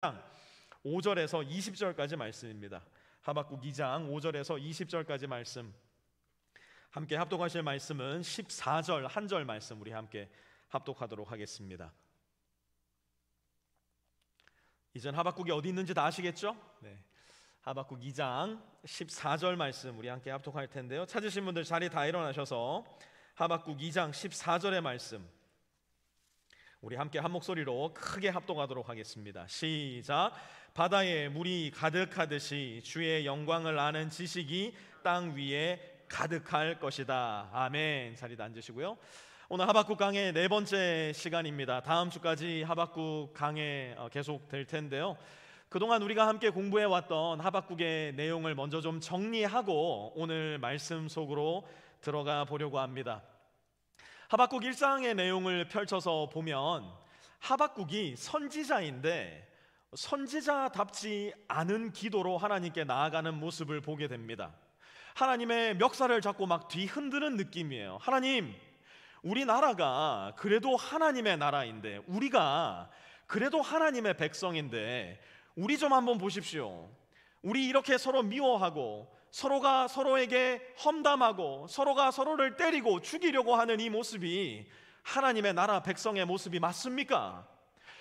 5절에서 20절까지 말씀입니다. 하박국 2장 5절에서 20절까지 말씀, 함께 합독하실 말씀은 14절 한 절 말씀 우리 함께 합독하도록 하겠습니다. 이젠 하박국이 어디 있는지 다 아시겠죠? 네. 하박국 2장 14절 말씀 우리 함께 합독할 텐데요, 찾으신 분들 자리 다 일어나셔서 하박국 2장 14절의 말씀 우리 함께 한 목소리로 크게 합독하도록 하겠습니다. 시작. 바다에 물이 가득하듯이 주의 영광을 아는 지식이 땅 위에 가득할 것이다. 아멘. 자리에 앉으시고요. 오늘 하박국 강의 네 번째 시간입니다. 다음 주까지 하박국 강의 계속 될 텐데요, 그동안 우리가 함께 공부해왔던 하박국의 내용을 먼저 좀 정리하고 오늘 말씀 속으로 들어가 보려고 합니다. 하박국 1장의 내용을 펼쳐서 보면 하박국이 선지자인데 선지자답지 않은 기도로 하나님께 나아가는 모습을 보게 됩니다. 하나님의 멱살을 잡고 막 뒤흔드는 느낌이에요. 하나님, 우리나라가 그래도 하나님의 나라인데, 우리가 그래도 하나님의 백성인데 우리 좀 한번 보십시오. 우리 이렇게 서로 미워하고 서로가 서로에게 험담하고 서로가 서로를 때리고 죽이려고 하는 이 모습이 하나님의 나라 백성의 모습이 맞습니까?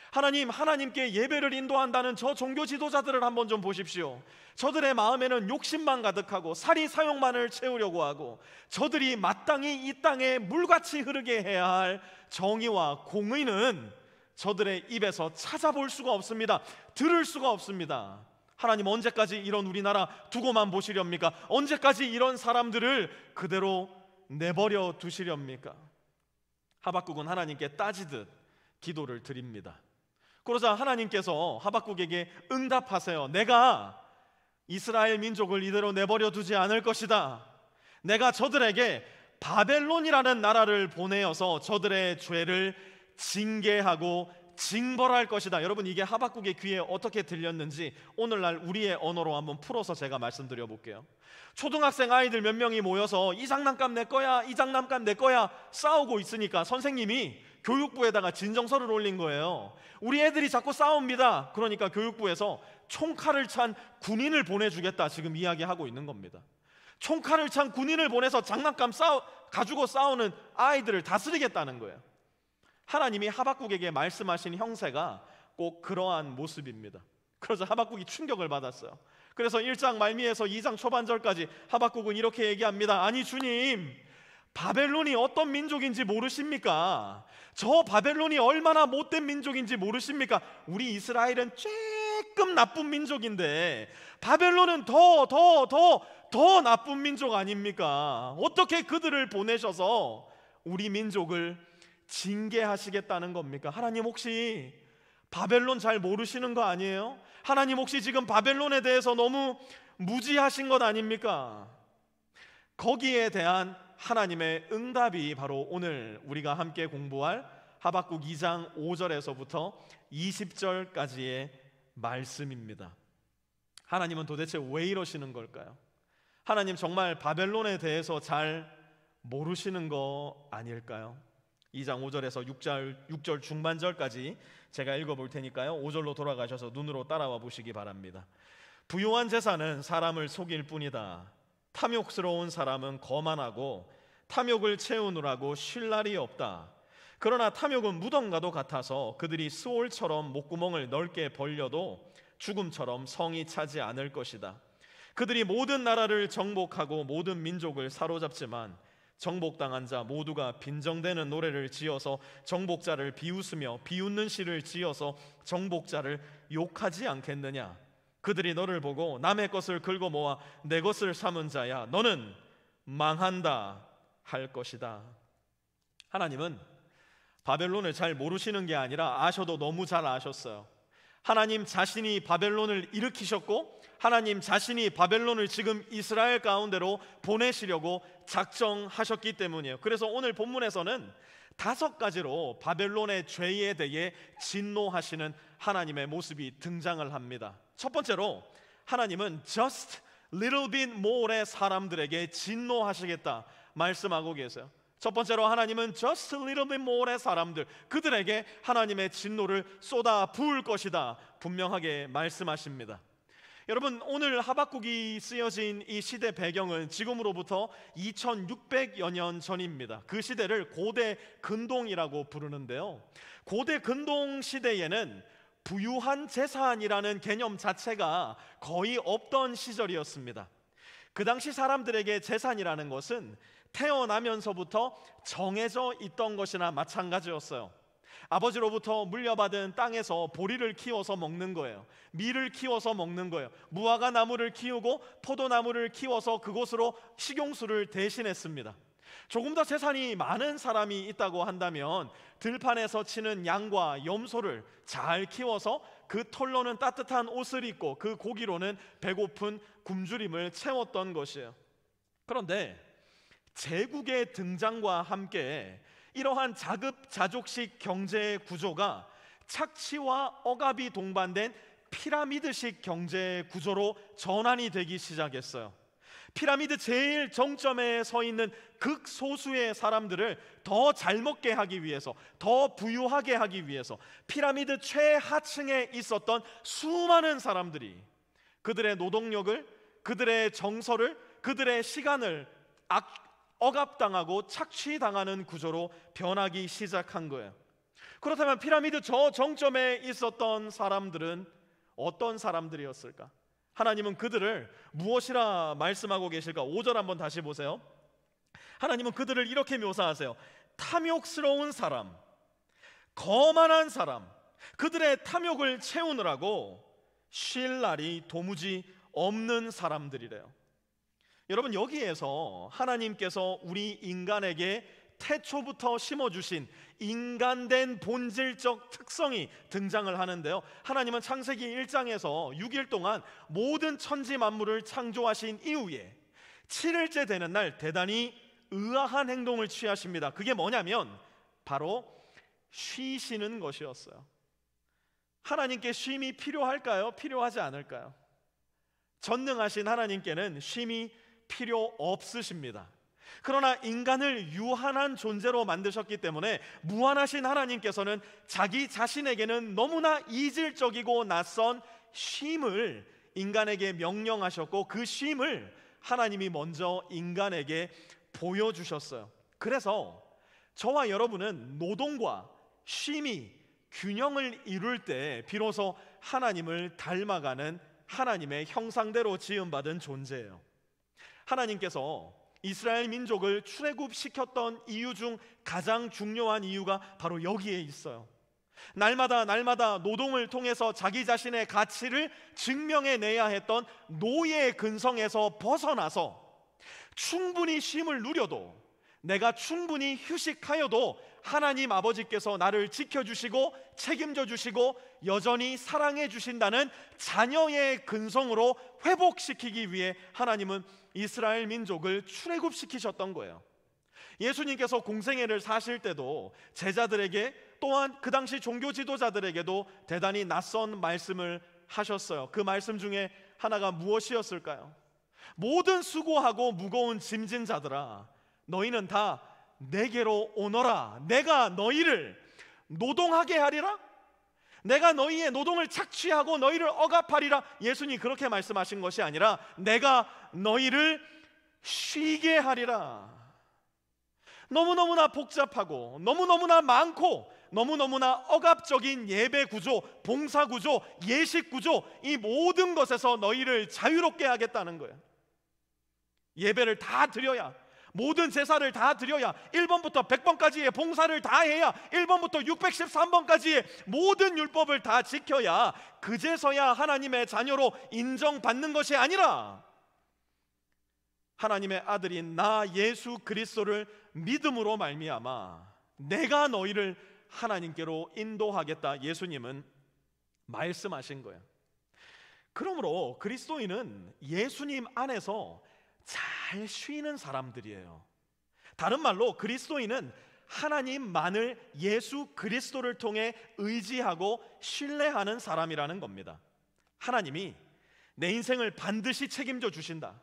하나님, 하나님께 예배를 인도한다는 저 종교 지도자들을 한번 좀 보십시오. 저들의 마음에는 욕심만 가득하고 사리 사욕만을 채우려고 하고, 저들이 마땅히 이 땅에 물같이 흐르게 해야 할 정의와 공의는 저들의 입에서 찾아볼 수가 없습니다. 들을 수가 없습니다. 하나님, 언제까지 이런 우리나라 두고만 보시렵니까? 언제까지 이런 사람들을 그대로 내버려 두시렵니까? 하박국은 하나님께 따지듯 기도를 드립니다. 그러자 하나님께서 하박국에게 응답하세요. 내가 이스라엘 민족을 이대로 내버려 두지 않을 것이다. 내가 저들에게 바벨론이라는 나라를 보내어서 저들의 죄를 징계하고 징벌할 것이다. 여러분, 이게 하박국의 귀에 어떻게 들렸는지 오늘날 우리의 언어로 한번 풀어서 제가 말씀드려 볼게요. 초등학생 아이들 몇 명이 모여서 이 장난감 내 거야, 이 장난감 내 거야 싸우고 있으니까 선생님이 교육부에다가 진정서를 올린 거예요. 우리 애들이 자꾸 싸웁니다. 그러니까 교육부에서 총칼을 찬 군인을 보내주겠다 지금 이야기하고 있는 겁니다. 총칼을 찬 군인을 보내서 장난감 가지고 싸우는 아이들을 다스리겠다는 거예요. 하나님이 하박국에게 말씀하신 형세가 꼭 그러한 모습입니다. 그래서 하박국이 충격을 받았어요. 그래서 1장 말미에서 2장 초반절까지 하박국은 이렇게 얘기합니다. 아니 주님, 바벨론이 어떤 민족인지 모르십니까? 저 바벨론이 얼마나 못된 민족인지 모르십니까? 우리 이스라엘은 조금 나쁜 민족인데 바벨론은 더 나쁜 민족 아닙니까? 어떻게 그들을 보내셔서 우리 민족을 징계하시겠다는 겁니까? 하나님, 혹시 바벨론 잘 모르시는 거 아니에요? 하나님, 혹시 지금 바벨론에 대해서 너무 무지하신 것 아닙니까? 거기에 대한 하나님의 응답이 바로 오늘 우리가 함께 공부할 하박국 2장 5절에서부터 20절까지의 말씀입니다. 하나님은 도대체 왜 이러시는 걸까요? 하나님, 정말 바벨론에 대해서 잘 모르시는 거 아닐까요? 2장 5절에서 6절 중반절까지 제가 읽어볼 테니까요, 5절로 돌아가셔서 눈으로 따라와 보시기 바랍니다. 부요한 제사는 사람을 속일 뿐이다. 탐욕스러운 사람은 거만하고 탐욕을 채우느라고 쉴 날이 없다. 그러나 탐욕은 무덤과도 같아서 그들이 스올처럼 목구멍을 넓게 벌려도 죽음처럼 성이 차지 않을 것이다. 그들이 모든 나라를 정복하고 모든 민족을 사로잡지만 정복당한 자 모두가 빈정대는 노래를 지어서 정복자를 비웃으며 비웃는 시를 지어서 정복자를 욕하지 않겠느냐? 그들이 너를 보고 남의 것을 긁어 모아 내 것을 삼은 자야, 너는 망한다 할 것이다. 하나님은 바벨론을 잘 모르시는 게 아니라 아셔도 너무 잘 아셨어요. 하나님 자신이 바벨론을 일으키셨고 하나님 자신이 바벨론을 지금 이스라엘 가운데로 보내시려고 작정하셨기 때문이에요. 그래서 오늘 본문에서는 5가지로 바벨론의 죄에 대해 진노하시는 하나님의 모습이 등장을 합니다. 첫 번째로 하나님은 just little bit more의 사람들에게 진노하시겠다 말씀하고 계세요. 첫 번째로 하나님은 just a little bit more의 사람들, 그들에게 하나님의 진노를 쏟아 부을 것이다 분명하게 말씀하십니다. 여러분, 오늘 하박국이 쓰여진 이 시대 배경은 지금으로부터 2600여 년 전입니다. 그 시대를 고대 근동이라고 부르는데요, 고대 근동 시대에는 부유한 재산이라는 개념 자체가 거의 없던 시절이었습니다. 그 당시 사람들에게 재산이라는 것은 태어나면서부터 정해져 있던 것이나 마찬가지였어요. 아버지로부터 물려받은 땅에서 보리를 키워서 먹는 거예요. 밀을 키워서 먹는 거예요. 무화과 나무를 키우고 포도나무를 키워서 그곳으로 식용수를 대신했습니다. 조금 더 재산이 많은 사람이 있다고 한다면 들판에서 치는 양과 염소를 잘 키워서 그 털로는 따뜻한 옷을 입고 그 고기로는 배고픈 굶주림을 채웠던 것이에요. 그런데 제국의 등장과 함께 이러한 자급자족식 경제 구조가 착취와 억압이 동반된 피라미드식 경제 구조로 전환이 되기 시작했어요. 피라미드 제일 정점에 서 있는 극소수의 사람들을 더 잘 먹게 하기 위해서, 더 부유하게 하기 위해서 피라미드 최하층에 있었던 수많은 사람들이 그들의 노동력을, 그들의 정서를, 그들의 시간을 억압당하고 착취당하는 구조로 변하기 시작한 거예요. 그렇다면 피라미드 저 정점에 있었던 사람들은 어떤 사람들이었을까? 하나님은 그들을 무엇이라 말씀하고 계실까? 5절 한번 다시 보세요. 하나님은 그들을 이렇게 묘사하세요. 탐욕스러운 사람, 거만한 사람, 그들의 탐욕을 채우느라고 쉴 날이 도무지 없는 사람들이래요. 여러분, 여기에서 하나님께서 우리 인간에게 태초부터 심어주신 인간된 본질적 특성이 등장을 하는데요, 하나님은 창세기 1장에서 6일 동안 모든 천지 만물을 창조하신 이후에 7일째 되는 날 대단히 의아한 행동을 취하십니다. 그게 뭐냐면 바로 쉬시는 것이었어요. 하나님께 쉼이 필요할까요? 필요하지 않을까요? 전능하신 하나님께는 쉼이 필요 없으십니다. 그러나 인간을 유한한 존재로 만드셨기 때문에 무한하신 하나님께서는 자기 자신에게는 너무나 이질적이고 낯선 쉼을 인간에게 명령하셨고, 그 쉼을 하나님이 먼저 인간에게 보여주셨어요. 그래서 저와 여러분은 노동과 쉼이 균형을 이룰 때 비로소 하나님을 닮아가는 하나님의 형상대로 지음받은 존재예요. 하나님께서 이스라엘 민족을 출애굽시켰던 이유 중 가장 중요한 이유가 바로 여기에 있어요. 날마다 노동을 통해서 자기 자신의 가치를 증명해내야 했던 노예 근성에서 벗어나서 충분히 쉼을 누려도, 내가 충분히 휴식하여도 하나님 아버지께서 나를 지켜주시고 책임져 주시고 여전히 사랑해 주신다는 자녀의 근성으로 회복시키기 위해 하나님은 이스라엘 민족을 출애굽시키셨던 거예요. 예수님께서 공생애를 사실 때도 제자들에게, 또한 그 당시 종교 지도자들에게도 대단히 낯선 말씀을 하셨어요. 그 말씀 중에 하나가 무엇이었을까요? 모든 수고하고 무거운 짐진 자들아, 너희는 다 내게로 오너라. 내가 너희를 노동하게 하리라. 내가 너희의 노동을 착취하고 너희를 억압하리라. 예수님이 그렇게 말씀하신 것이 아니라 내가 너희를 쉬게 하리라. 너무너무나 복잡하고 너무너무나 많고 너무너무나 억압적인 예배 구조, 봉사 구조, 예식 구조, 이 모든 것에서 너희를 자유롭게 하겠다는 거예요. 예배를 다 드려야, 모든 제사를 다 드려야, 1번부터 100번까지의 봉사를 다 해야, 1번부터 613번까지의 모든 율법을 다 지켜야 그제서야 하나님의 자녀로 인정받는 것이 아니라 하나님의 아들인 나 예수 그리스도를 믿음으로 말미암아 내가 너희를 하나님께로 인도하겠다, 예수님은 말씀하신 거예요. 그러므로 그리스도인은 예수님 안에서 잘 쉬는 사람들이에요. 다른 말로 그리스도인은 하나님만을, 예수 그리스도를 통해 의지하고 신뢰하는 사람이라는 겁니다. 하나님이 내 인생을 반드시 책임져 주신다.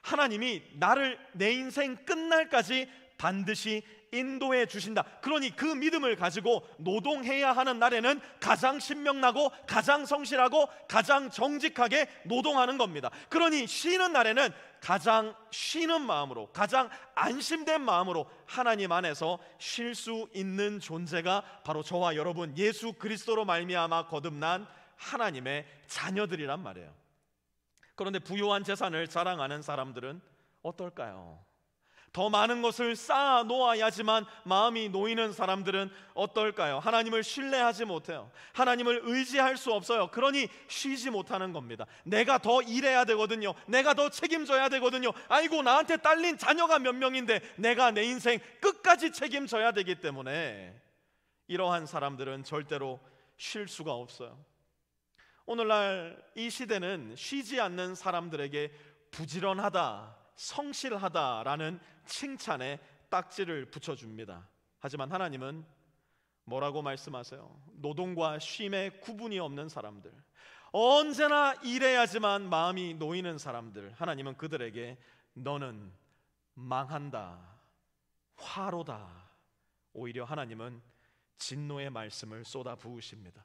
하나님이 나를 내 인생 끝날까지 반드시 인도해 주신다. 그러니 그 믿음을 가지고 노동해야 하는 날에는 가장 신명나고 가장 성실하고 가장 정직하게 노동하는 겁니다. 그러니 쉬는 날에는 가장 쉬는 마음으로, 가장 안심된 마음으로 하나님 안에서 쉴 수 있는 존재가 바로 저와 여러분 예수 그리스도로 말미암아 거듭난 하나님의 자녀들이란 말이에요. 그런데 부유한 재산을 자랑하는 사람들은 어떨까요? 더 많은 것을 쌓아 놓아야지만 마음이 놓이는 사람들은 어떨까요? 하나님을 신뢰하지 못해요. 하나님을 의지할 수 없어요. 그러니 쉬지 못하는 겁니다. 내가 더 일해야 되거든요. 내가 더 책임져야 되거든요. 아이고, 나한테 딸린 자녀가 몇 명인데 내가 내 인생 끝까지 책임져야 되기 때문에 이러한 사람들은 절대로 쉴 수가 없어요. 오늘날 이 시대는 쉬지 않는 사람들에게 부지런하다, 성실하다라는 칭찬에 딱지를 붙여줍니다. 하지만 하나님은 뭐라고 말씀하세요? 노동과 쉼에 구분이 없는 사람들, 언제나 일해야지만 마음이 놓이는 사람들, 하나님은 그들에게 너는 망한다, 화로다, 오히려 하나님은 진노의 말씀을 쏟아 부으십니다.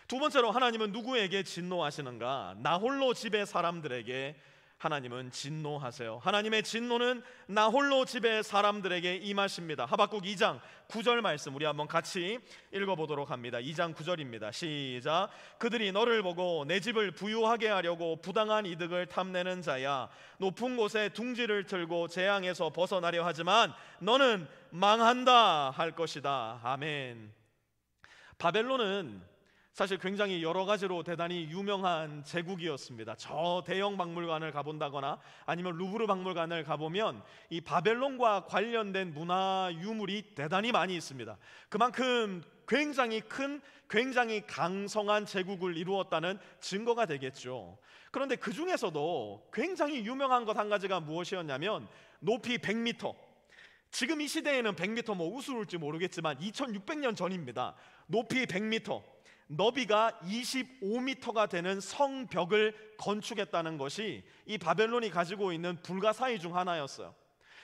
두 번째로 하나님은 누구에게 진노하시는가? 나홀로 집의 사람들에게 하나님은 진노하세요. 하나님의 진노는 나홀로 집의 사람들에게 임하십니다. 하박국 2장 9절 말씀 우리 한번 같이 읽어보도록 합니다. 2장 9절입니다. 시작. 그들이 너를 보고 내 집을 부유하게 하려고 부당한 이득을 탐내는 자야, 높은 곳에 둥지를 틀고 재앙에서 벗어나려 하지만 너는 망한다 할 것이다. 아멘. 바벨론은 사실 굉장히 여러 가지로 대단히 유명한 제국이었습니다. 저 대형 박물관을 가본다거나 아니면 루브르 박물관을 가보면 이 바벨론과 관련된 문화 유물이 대단히 많이 있습니다. 그만큼 굉장히 큰, 굉장히 강성한 제국을 이루었다는 증거가 되겠죠. 그런데 그 중에서도 굉장히 유명한 것 한 가지가 무엇이었냐면 높이 100m, 지금 이 시대에는 100m 뭐 우스울지 모르겠지만 2600년 전입니다. 높이 100m, 너비가 25m가 되는 성벽을 건축했다는 것이 이 바벨론이 가지고 있는 불가사의 중 하나였어요.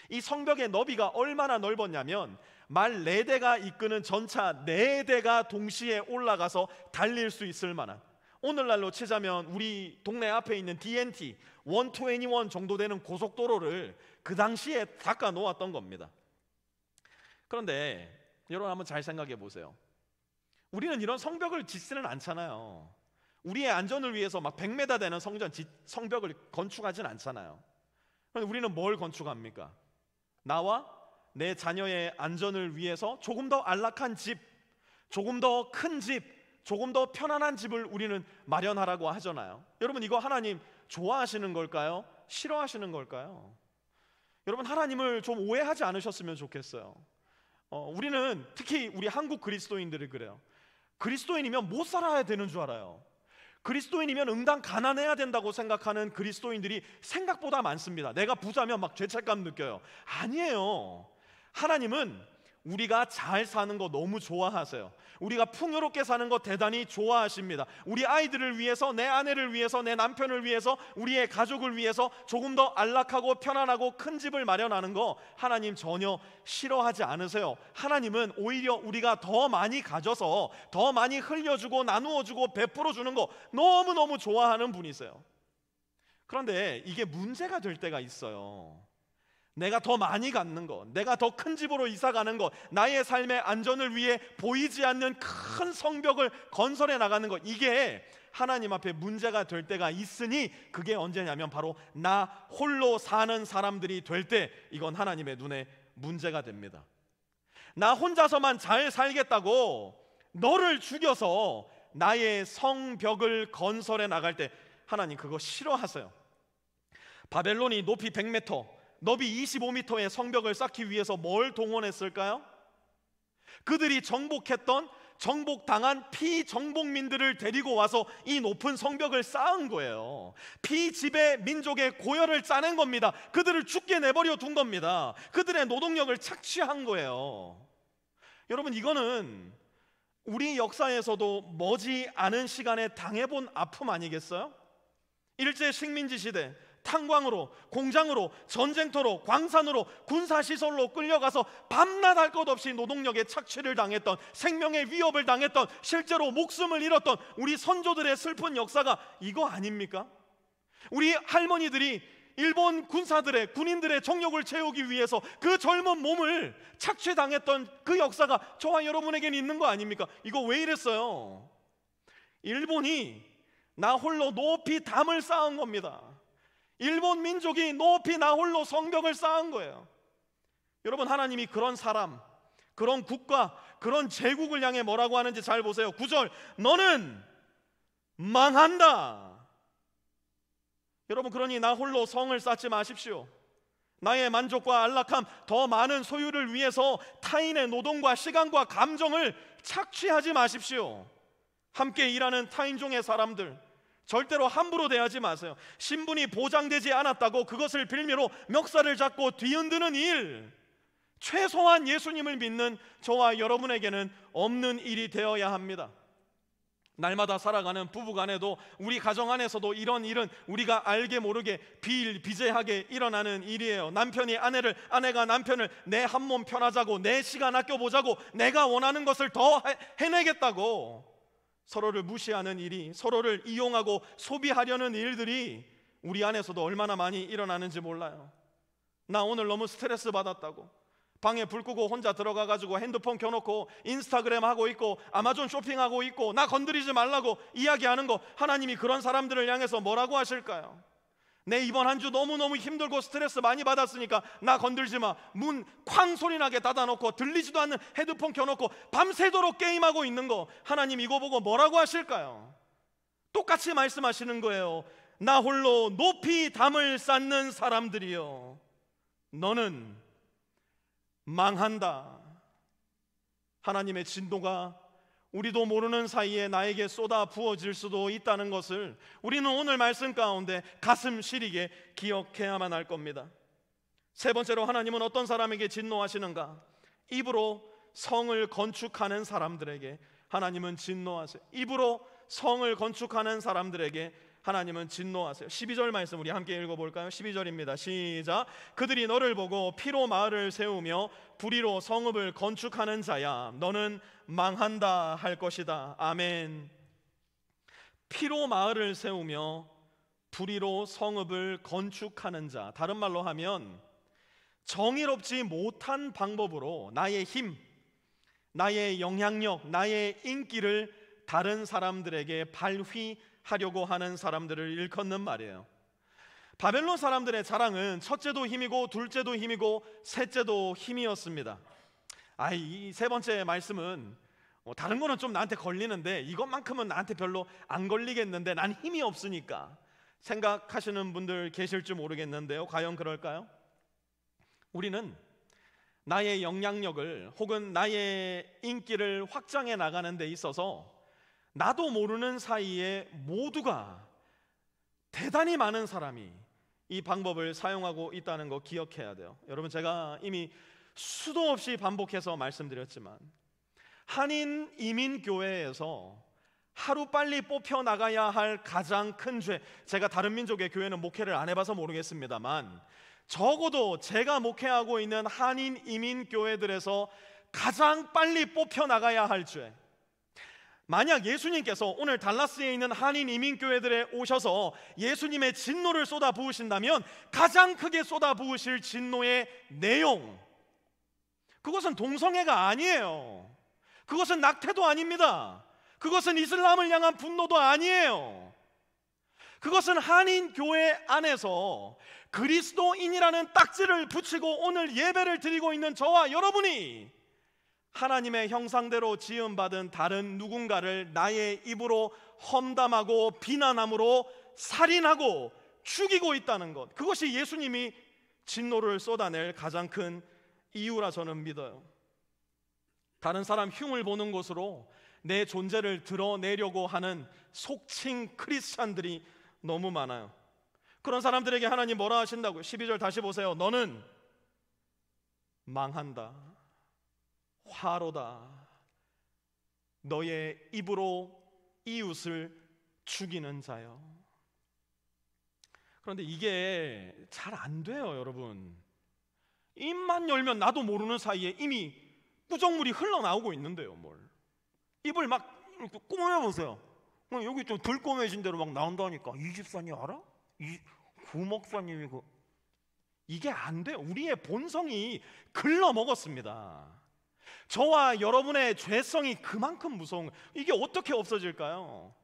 이 성벽의 너비가 얼마나 넓었냐면 말 4대가 이끄는 전차 4대가 동시에 올라가서 달릴 수 있을 만한, 오늘날로 치자면 우리 동네 앞에 있는 DNT 121 정도 되는 고속도로를 그 당시에 닦아 놓았던 겁니다. 그런데 여러분 한번 잘 생각해 보세요. 우리는 이런 성벽을 짓지는 않잖아요. 우리의 안전을 위해서 막 100m 되는 성벽을 건축하진 않잖아요. 그런데 우리는 뭘 건축합니까? 나와 내 자녀의 안전을 위해서 조금 더 안락한 집, 조금 더 큰 집, 조금 더 편안한 집을 우리는 마련하라고 하잖아요. 여러분, 이거 하나님 좋아하시는 걸까요? 싫어하시는 걸까요? 여러분, 하나님을 좀 오해하지 않으셨으면 좋겠어요. 우리는 특히 우리 한국 그리스도인들이 그래요. 그리스도인이면 못 살아야 되는 줄 알아요. 그리스도인이면 응당 가난해야 된다고 생각하는 그리스도인들이 생각보다 많습니다. 내가 부자면 막 죄책감 느껴요. 아니에요. 하나님은 우리가 잘 사는 거 너무 좋아하세요. 우리가 풍요롭게 사는 거 대단히 좋아하십니다. 우리 아이들을 위해서, 내 아내를 위해서, 내 남편을 위해서, 우리의 가족을 위해서 조금 더 안락하고 편안하고 큰 집을 마련하는 거 하나님 전혀 싫어하지 않으세요. 하나님은 오히려 우리가 더 많이 가져서 더 많이 흘려주고 나누어주고 베풀어주는 거 너무너무 좋아하는 분이세요. 그런데 이게 문제가 될 때가 있어요. 내가 더 많이 갖는 것, 내가 더 큰 집으로 이사 가는 것, 나의 삶의 안전을 위해 보이지 않는 큰 성벽을 건설해 나가는 것, 이게 하나님 앞에 문제가 될 때가 있으니 그게 언제냐면 바로 나 홀로 사는 사람들이 될 때 이건 하나님의 눈에 문제가 됩니다. 나 혼자서만 잘 살겠다고 너를 죽여서 나의 성벽을 건설해 나갈 때 하나님 그거 싫어하세요. 바벨론이 높이 100m, 너비 25m의 성벽을 쌓기 위해서 뭘 동원했을까요? 그들이 정복했던, 정복당한 피정복민들을 데리고 와서 이 높은 성벽을 쌓은 거예요. 피지배 민족의 고열을 짜낸 겁니다. 그들을 죽게 내버려 둔 겁니다. 그들의 노동력을 착취한 거예요. 여러분, 이거는 우리 역사에서도 머지 않은 시간에 당해본 아픔 아니겠어요? 일제 식민지 시대, 탄광으로, 공장으로, 전쟁터로, 광산으로, 군사시설로 끌려가서 밤낮 할 것 없이 노동력에 착취를 당했던, 생명의 위협을 당했던, 실제로 목숨을 잃었던 우리 선조들의 슬픈 역사가 이거 아닙니까? 우리 할머니들이 일본 군인들의 정욕을 채우기 위해서 그 젊은 몸을 착취당했던 그 역사가 저와 여러분에게는 있는 거 아닙니까? 이거 왜 이랬어요? 일본이 나 홀로 높이 담을 쌓은 겁니다. 일본 민족이 높이 나 홀로 성벽을 쌓은 거예요. 여러분, 하나님이 그런 사람, 그런 국가, 그런 제국을 향해 뭐라고 하는지 잘 보세요. 9절, 너는 망한다. 여러분, 그러니 나 홀로 성을 쌓지 마십시오. 나의 만족과 안락함, 더 많은 소유를 위해서 타인의 노동과 시간과 감정을 착취하지 마십시오. 함께 일하는 타인종의 사람들, 절대로 함부로 대하지 마세요. 신분이 보장되지 않았다고 그것을 빌미로 멱살을 잡고 뒤흔드는 일, 최소한 예수님을 믿는 저와 여러분에게는 없는 일이 되어야 합니다. 날마다 살아가는 부부간에도, 우리 가정 안에서도 이런 일은 우리가 알게 모르게 비일비재하게 일어나는 일이에요. 남편이 아내를, 아내가 남편을 내 한 몸 편하자고, 내 시간 아껴보자고, 내가 원하는 것을 더 해내겠다고 서로를 무시하는 일이, 서로를 이용하고 소비하려는 일들이 우리 안에서도 얼마나 많이 일어나는지 몰라요. 나 오늘 너무 스트레스 받았다고 방에 불 끄고 혼자 들어가가지고 핸드폰 켜놓고 인스타그램 하고 있고 아마존 쇼핑하고 있고 나 건드리지 말라고 이야기하는 거, 하나님이 그런 사람들을 향해서 뭐라고 하실까요? 내 이번 한 주 너무너무 힘들고 스트레스 많이 받았으니까 나 건들지 마. 문 쾅 소리 나게 닫아놓고 들리지도 않는 헤드폰 켜놓고 밤새도록 게임하고 있는 거, 하나님 이거 보고 뭐라고 하실까요? 똑같이 말씀하시는 거예요. 나 홀로 높이 담을 쌓는 사람들이여, 너는 망한다. 하나님의 진노가 우리도 모르는 사이에 나에게 쏟아 부어질 수도 있다는 것을 우리는 오늘 말씀 가운데 가슴 시리게 기억해야만 할 겁니다. 세 번째로, 하나님은 어떤 사람에게 진노하시는가? 입으로 성을 건축하는 사람들에게 하나님은 진노하세요. 입으로 성을 건축하는 사람들에게 하나님은 진노하세요. 12절 말씀 우리 함께 읽어볼까요? 12절입니다. 시작. 그들이 너를 보고 피로 마을을 세우며 불의로 성읍을 건축하는 자야, 너는 망한다 할 것이다. 아멘. 피로 마을을 세우며 불의로 성읍을 건축하는 자, 다른 말로 하면 정의롭지 못한 방법으로 나의 힘, 나의 영향력, 나의 인기를 다른 사람들에게 발휘하려고 하는 사람들을 일컫는 말이에요. 바벨론 사람들의 자랑은 첫째도 힘이고 둘째도 힘이고 셋째도 힘이었습니다. 이 세 번째 말씀은 다른 거는 좀 나한테 걸리는데 이것만큼은 나한테 별로 안 걸리겠는데 난 힘이 없으니까 생각하시는 분들 계실지 모르겠는데요, 과연 그럴까요? 우리는 나의 영향력을 혹은 나의 인기를 확장해 나가는 데 있어서 나도 모르는 사이에 모두가, 대단히 많은 사람이 이 방법을 사용하고 있다는 거 기억해야 돼요. 여러분, 제가 이미 수도 없이 반복해서 말씀드렸지만 한인 이민교회에서 하루빨리 뽑혀나가야 할 가장 큰 죄, 제가 다른 민족의 교회는 목회를 안 해봐서 모르겠습니다만 적어도 제가 목회하고 있는 한인 이민교회들에서 가장 빨리 뽑혀나가야 할 죄, 만약 예수님께서 오늘 달라스에 있는 한인 이민교회들에 오셔서 예수님의 진노를 쏟아 부으신다면 가장 크게 쏟아 부으실 진노의 내용, 그것은 동성애가 아니에요. 그것은 낙태도 아닙니다. 그것은 이슬람을 향한 분노도 아니에요. 그것은 한인 교회 안에서 그리스도인이라는 딱지를 붙이고 오늘 예배를 드리고 있는 저와 여러분이 하나님의 형상대로 지음받은 다른 누군가를 나의 입으로 험담하고 비난함으로 살인하고 죽이고 있다는 것, 그것이 예수님이 진노를 쏟아낼 가장 큰 이유라 저는 믿어요. 다른 사람 흉을 보는 것으로 내 존재를 드러내려고 하는 속칭 크리스찬들이 너무 많아요. 그런 사람들에게 하나님 뭐라 하신다고요? 12절 다시 보세요. 너는 망한다, 화로다, 너의 입으로 이웃을 죽이는 자여. 그런데 이게 잘 안 돼요, 여러분. 입만 열면 나도 모르는 사이에 이미 구정물이 흘러나오고 있는데요. 뭘 입을 막 꼬매보세요. 여기 좀 덜 꼬매진 대로 막 나온다니까. 이 집사님 알아? 구 목사님이 이게 안 돼요. 우리의 본성이 글러먹었습니다. 저와 여러분의 죄성이 그만큼 무서운 거예요. 이게 어떻게 없어질까요?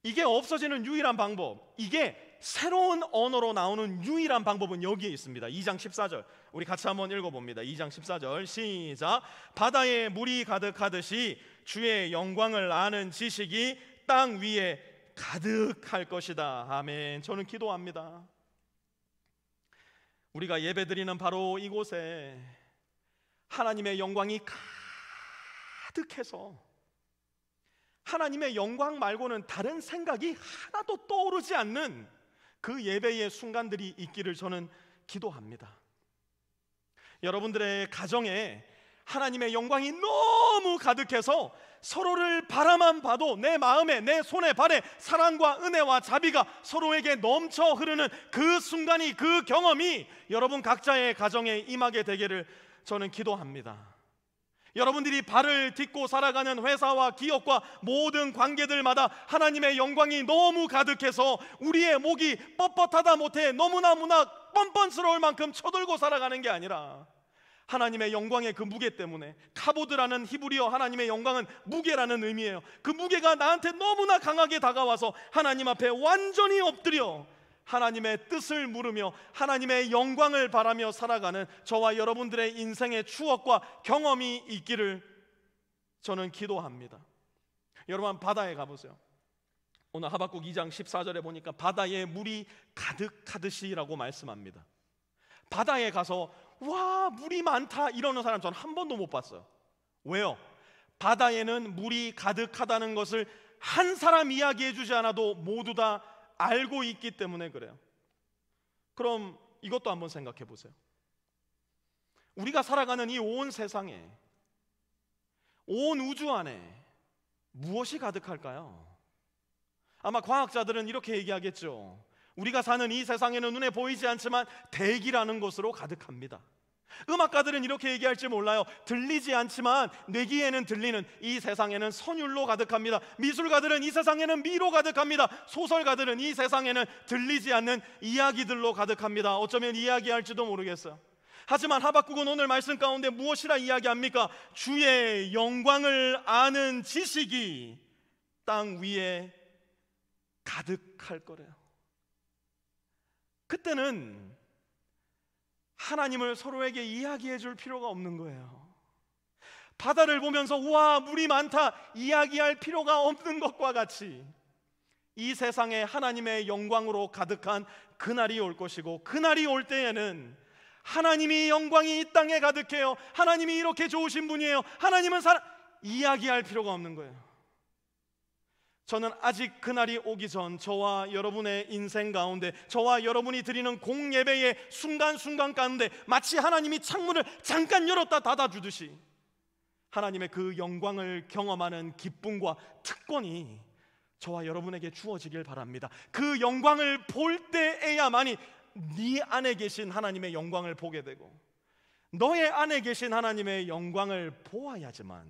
이게 없어지는 유일한 방법, 이게 새로운 언어로 나오는 유일한 방법은 여기에 있습니다. 2장 14절 우리 같이 한번 읽어봅니다. 2장 14절 시작. 바다에 물이 가득하듯이 주의 영광을 아는 지식이 땅 위에 가득할 것이다. 아멘. 저는 기도합니다. 우리가 예배드리는 바로 이곳에 하나님의 영광이 가득해서 하나님의 영광 말고는 다른 생각이 하나도 떠오르지 않는 그 예배의 순간들이 있기를 저는 기도합니다. 여러분들의 가정에 하나님의 영광이 너무 가득해서 서로를 바라만 봐도 내 마음에, 내 손에, 발에 사랑과 은혜와 자비가 서로에게 넘쳐 흐르는 그 순간이, 그 경험이 여러분 각자의 가정에 임하게 되기를 저는 기도합니다. 여러분들이 발을 딛고 살아가는 회사와 기업과 모든 관계들마다 하나님의 영광이 너무 가득해서 우리의 목이 뻣뻣하다 못해 너무나 뻔뻔스러울 만큼 쳐들고 살아가는 게 아니라 하나님의 영광의 그 무게 때문에, 카보드라는 히브리어 하나님의 영광은 무게라는 의미예요. 그 무게가 나한테 너무나 강하게 다가와서 하나님 앞에 완전히 엎드려 하나님의 뜻을 물으며 하나님의 영광을 바라며 살아가는 저와 여러분들의 인생의 추억과 경험이 있기를 저는 기도합니다. 여러분 바다에 가보세요. 오늘 하박국 2장 14절에 보니까 바다에 물이 가득하듯이 라고 말씀합니다. 바다에 가서 와 물이 많다 이러는 사람 저는 한 번도 못 봤어요. 왜요? 바다에는 물이 가득하다는 것을 한 사람 이야기해 주지 않아도 모두 다 알고 있기 때문에 그래요. 그럼 이것도 한번 생각해 보세요. 우리가 살아가는 이 온 세상에, 온 우주 안에 무엇이 가득할까요? 아마 과학자들은 이렇게 얘기하겠죠. 우리가 사는 이 세상에는 눈에 보이지 않지만 대기라는 것으로 가득합니다. 음악가들은 이렇게 얘기할지 몰라요. 들리지 않지만 내 귀에는 들리는 이 세상에는 선율로 가득합니다. 미술가들은 이 세상에는 미로 가득합니다. 소설가들은 이 세상에는 들리지 않는 이야기들로 가득합니다. 어쩌면 이야기할지도 모르겠어요. 하지만 하박국은 오늘 말씀 가운데 무엇이라 이야기합니까? 주의 영광을 아는 지식이 땅 위에 가득할 거래요. 그때는 하나님을 서로에게 이야기해 줄 필요가 없는 거예요. 바다를 보면서 우와 물이 많다 이야기할 필요가 없는 것과 같이 이 세상에 하나님의 영광으로 가득한 그날이 올 것이고, 그날이 올 때에는 하나님이 영광이 이 땅에 가득해요, 하나님이 이렇게 좋으신 분이에요, 하나님은 이야기할 필요가 없는 거예요. 저는 아직 그날이 오기 전 저와 여러분의 인생 가운데, 저와 여러분이 드리는 공예배의 순간순간 가운데 마치 하나님이 창문을 잠깐 열었다 닫아주듯이 하나님의 그 영광을 경험하는 기쁨과 특권이 저와 여러분에게 주어지길 바랍니다. 그 영광을 볼 때에야만이 네 안에 계신 하나님의 영광을 보게 되고, 너의 안에 계신 하나님의 영광을 보아야지만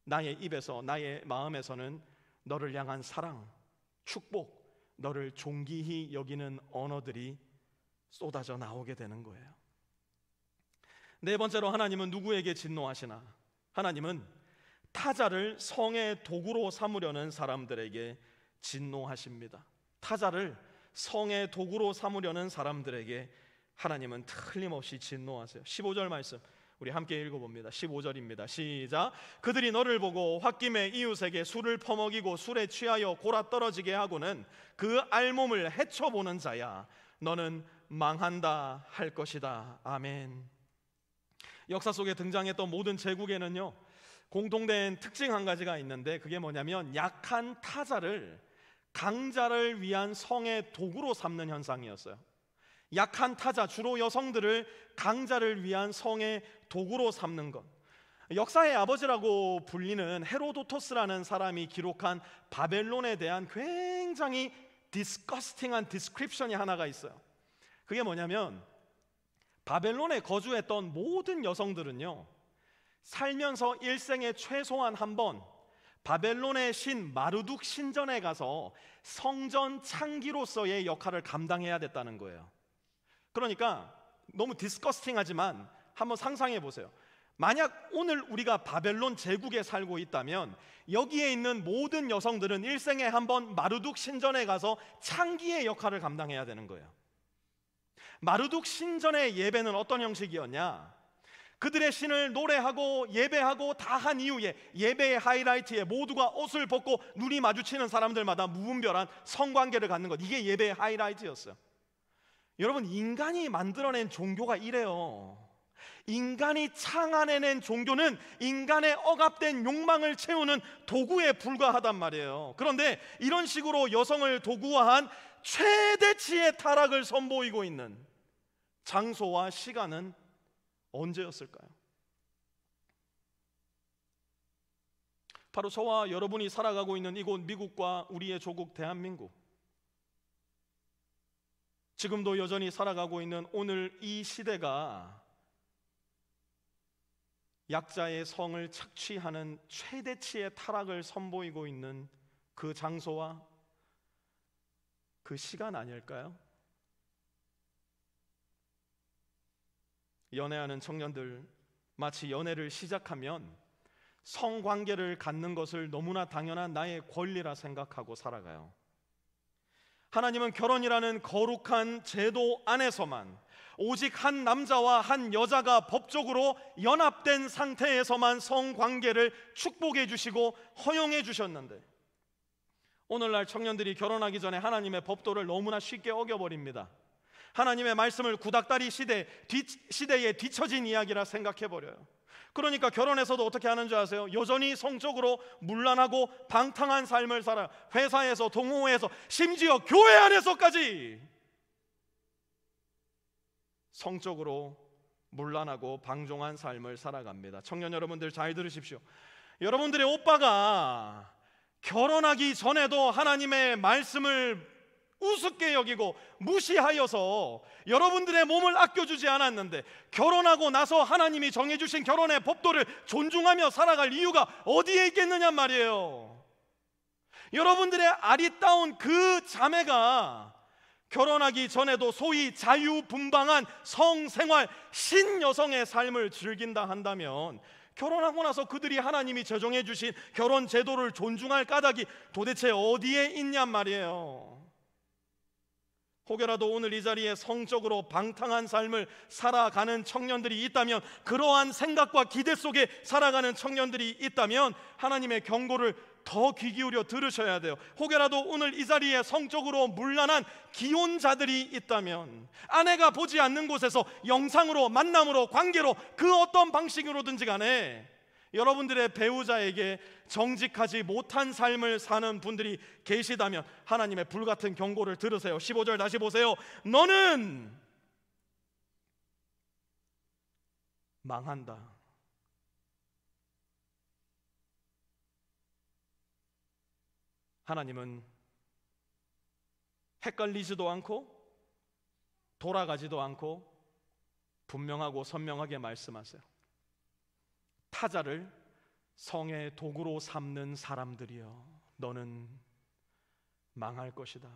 나의 입에서, 나의 마음에서는 너를 향한 사랑, 축복, 너를 존귀히 여기는 언어들이 쏟아져 나오게 되는 거예요. 네 번째로 하나님은 누구에게 진노하시나? 하나님은 타자를 성의 도구로 삼으려는 사람들에게 진노하십니다. 타자를 성의 도구로 삼으려는 사람들에게 하나님은 틀림없이 진노하세요. 15절 말씀 우리 함께 읽어봅니다. 15절입니다. 시작. 그들이 너를 보고 홧김에 이웃에게 술을 퍼먹이고 술에 취하여 골아 떨어지게 하고는 그 알몸을 헤쳐보는 자야, 너는 망한다 할 것이다. 아멘. 역사 속에 등장했던 모든 제국에는요 공통된 특징 한 가지가 있는데, 그게 뭐냐면 약한 타자를 강자를 위한 성의 도구로 삼는 현상이었어요. 약한 타자, 주로 여성들을 강자를 위한 성의 도구로 삼는 것. 역사의 아버지라고 불리는 헤로도토스라는 사람이 기록한 바벨론에 대한 굉장히 디스커스팅한 디스크립션이 하나가 있어요. 그게 뭐냐면 바벨론에 거주했던 모든 여성들은요, 살면서 일생에 최소한 한 번 바벨론의 신 마르둑 신전에 가서 성전 창기로서의 역할을 감당해야 됐다는 거예요. 그러니까 너무 디스커스팅하지만 한번 상상해 보세요. 만약 오늘 우리가 바벨론 제국에 살고 있다면 여기에 있는 모든 여성들은 일생에 한 번 마르둑 신전에 가서 창기의 역할을 감당해야 되는 거예요. 마르둑 신전의 예배는 어떤 형식이었냐? 그들의 신을 노래하고 예배하고 다 한 이후에 예배의 하이라이트에 모두가 옷을 벗고 눈이 마주치는 사람들마다 무분별한 성관계를 갖는 것, 이게 예배의 하이라이트였어요. 여러분, 인간이 만들어낸 종교가 이래요. 인간이 창안해낸 종교는 인간의 억압된 욕망을 채우는 도구에 불과하단 말이에요. 그런데 이런 식으로 여성을 도구화한 최대치의 타락을 선보이고 있는 장소와 시간은 언제였을까요? 바로 저와 여러분이 살아가고 있는 이곳 미국과 우리의 조국 대한민국, 지금도 여전히 살아가고 있는 오늘 이 시대가 약자의 성을 착취하는 최대치의 타락을 선보이고 있는 그 장소와 그 시간 아닐까요? 연애하는 청년들, 마치 연애를 시작하면 성관계를 갖는 것을 너무나 당연한 나의 권리라 생각하고 살아가요. 하나님은 결혼이라는 거룩한 제도 안에서만, 오직 한 남자와 한 여자가 법적으로 연합된 상태에서만 성관계를 축복해 주시고 허용해 주셨는데, 오늘날 청년들이 결혼하기 전에 하나님의 법도를 너무나 쉽게 어겨버립니다. 하나님의 말씀을 구닥다리 시대에 뒤처진 이야기라 생각해버려요. 그러니까 결혼해서도 어떻게 하는 줄 아세요? 여전히 성적으로 문란하고 방탕한 삶을 살아요. 회사에서, 동호회에서, 심지어 교회 안에서까지 성적으로 문란하고 방종한 삶을 살아갑니다. 청년 여러분들 잘 들으십시오. 여러분들의 오빠가 결혼하기 전에도 하나님의 말씀을 우습게 여기고 무시하여서 여러분들의 몸을 아껴주지 않았는데, 결혼하고 나서 하나님이 정해주신 결혼의 법도를 존중하며 살아갈 이유가 어디에 있겠느냐 말이에요. 여러분들의 아리따운 그 자매가 결혼하기 전에도 소위 자유분방한 성생활 신여성의 삶을 즐긴다 한다면, 결혼하고 나서 그들이 하나님이 제정해 주신 결혼 제도를 존중할 까닭이 도대체 어디에 있냔 말이에요. 혹여라도 오늘 이 자리에 성적으로 방탕한 삶을 살아가는 청년들이 있다면, 그러한 생각과 기대 속에 살아가는 청년들이 있다면 하나님의 경고를 더 귀 기울여 들으셔야 돼요. 혹여라도 오늘 이 자리에 성적으로 문란한 기혼자들이 있다면, 아내가 보지 않는 곳에서 영상으로, 만남으로, 관계로, 그 어떤 방식으로든지 간에 여러분들의 배우자에게 정직하지 못한 삶을 사는 분들이 계시다면 하나님의 불같은 경고를 들으세요. 15절 다시 보세요. 너는 망한다. 하나님은 헷갈리지도 않고 돌아가지도 않고 분명하고 선명하게 말씀하세요. 타자를 성의 도구로 삼는 사람들이여, 너는 망할 것이다.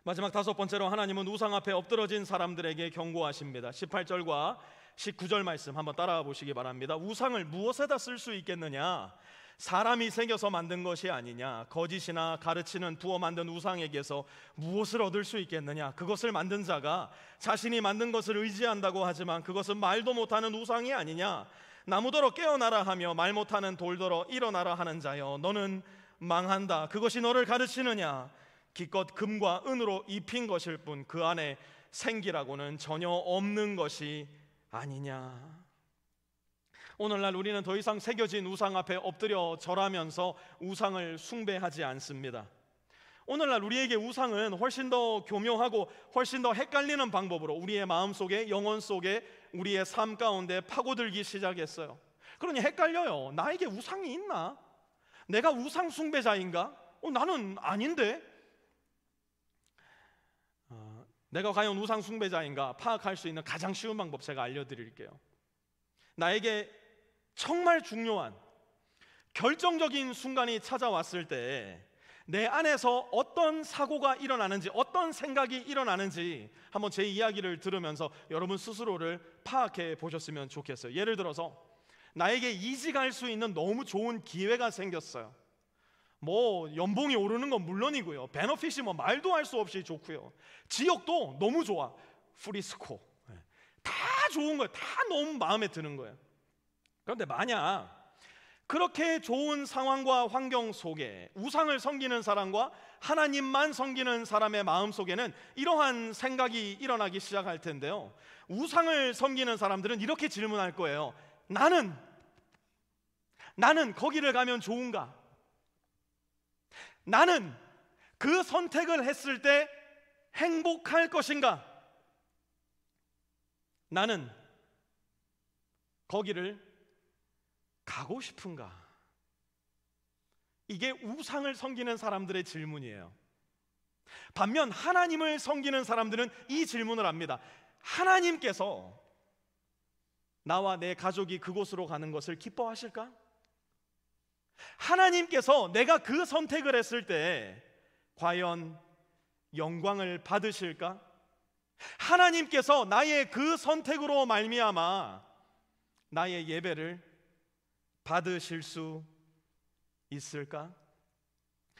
마지막 다섯 번째로 하나님은 우상 앞에 엎드러진 사람들에게 경고하십니다. 18절과 19절 말씀 한번 따라가 보시기 바랍니다. 우상을 무엇에다 쓸 수 있겠느냐? 사람이 새겨서 만든 것이 아니냐? 거짓이나 가르치는 부어 만든 우상에게서 무엇을 얻을 수 있겠느냐? 그것을 만든 자가 자신이 만든 것을 의지한다고 하지만 그것은 말도 못하는 우상이 아니냐? 나무더러 깨어나라 하며 말 못하는 돌더러 일어나라 하는 자여, 너는 망한다. 그것이 너를 가르치느냐? 기껏 금과 은으로 입힌 것일 뿐 그 안에 생기라고는 전혀 없는 것이 아니냐? 오늘날 우리는 더 이상 새겨진 우상 앞에 엎드려 절하면서 우상을 숭배하지 않습니다. 오늘날 우리에게 우상은 훨씬 더 교묘하고 훨씬 더 헷갈리는 방법으로 우리의 마음속에, 영혼 속에, 우리의 삶 가운데 파고들기 시작했어요. 그러니 헷갈려요. 나에게 우상이 있나? 내가 우상 숭배자인가? 나는 아닌데? 내가 과연 우상 숭배자인가 파악할 수 있는 가장 쉬운 방법 제가 알려드릴게요. 나에게 정말 중요한 결정적인 순간이 찾아왔을 때 내 안에서 어떤 사고가 일어나는지, 어떤 생각이 일어나는지 한번 제 이야기를 들으면서 여러분 스스로를 파악해 보셨으면 좋겠어요. 예를 들어서 나에게 이직할 수 있는 너무 좋은 기회가 생겼어요. 뭐 연봉이 오르는 건 물론이고요, 베너핏이 뭐 말도 할 수 없이 좋고요, 지역도 너무 좋아, 프리스코, 다 좋은 거예요. 다 너무 마음에 드는 거예요. 그런데 만약 그렇게 좋은 상황과 환경 속에 우상을 섬기는 사람과 하나님만 섬기는 사람의 마음속에는 이러한 생각이 일어나기 시작할 텐데요, 우상을 섬기는 사람들은 이렇게 질문할 거예요. 나는 거기를 가면 좋은가? 나는 그 선택을 했을 때 행복할 것인가? 나는 거기를 가고 싶은가? 이게 우상을 섬기는 사람들의 질문이에요. 반면 하나님을 섬기는 사람들은 이 질문을 합니다. 하나님께서 나와 내 가족이 그곳으로 가는 것을 기뻐하실까? 하나님께서 내가 그 선택을 했을 때 과연 영광을 받으실까? 하나님께서 나의 그 선택으로 말미암아 나의 예배를 받으실 수 있을까?